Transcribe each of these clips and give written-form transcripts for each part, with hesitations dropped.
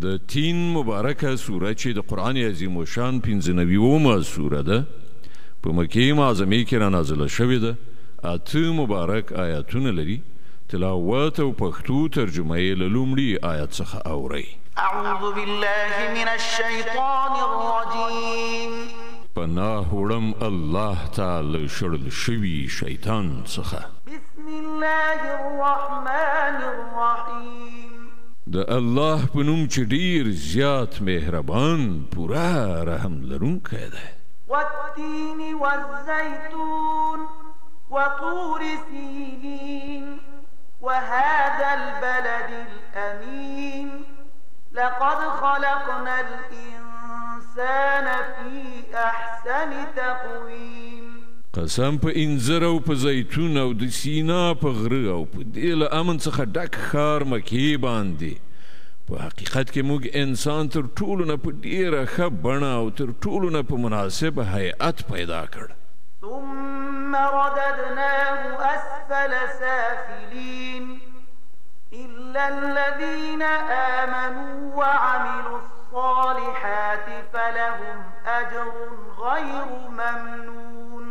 د تین مبارکه سوره چې د قرآن عظیم الشان 95 سوره ده په مکې معظمې کې رانازله شوې ده. 8 مبارک آیاتونه لري. تلاوت او پښتو ترجمه یې له لومړي آیت څخه اورئ. اعوذ بالله من الشیطان الرجیم. پناه وړم الله تعالی شړل شوي شیطان څخه. بسم الله الرحمن الرحیم. د الله په نوم چې ډیر زیات مهربان پوره رحم لرونکی دی. والتین والزیتون وطور سینین وهذا البلد الأمين لقد خلقنا الإنسان في أحسن تقويم. قسم په انځر او په زیتون او د سینا په غره او په دې له امن څخه ډک ښار مکې باندې په حقیقت کې موږ انسان تر ټولو نه په ډېره ښه بڼه او تر ټولو نه په مناسب هیئت پیدا کړ. ثم رددناه أسفل سافلين إلا الذين آمنوا وعملوا الصالحات فلهم أجر غير ممنون.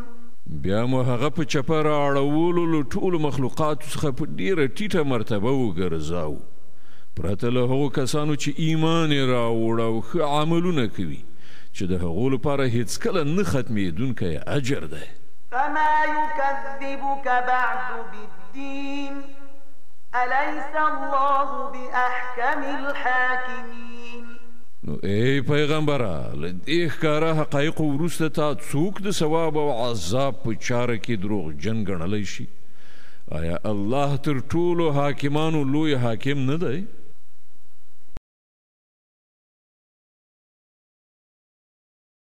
بیا مو هغه په چپه رااړولو له ټولو مخلوقاتو څخه په ډېره ټیټه مرتبه وګرځاو پرته له هغو کسانو چې ایمان یې راوړ او ښه عملونه کوي چې د هغو لپاره هیڅکله نه ختمېدونکی اجر دی. فما يكذبك بعد بالدين أليس الله بأحكم الحاكمين. نو ای پیغمبره له دې ښکاره حقایقو وروسته تا څوک د ثواب او عذاب په چاره کې دروغجن ګڼلی شي؟ آیا الله تر ټولو حاکمانو لوی حاکم نه دی؟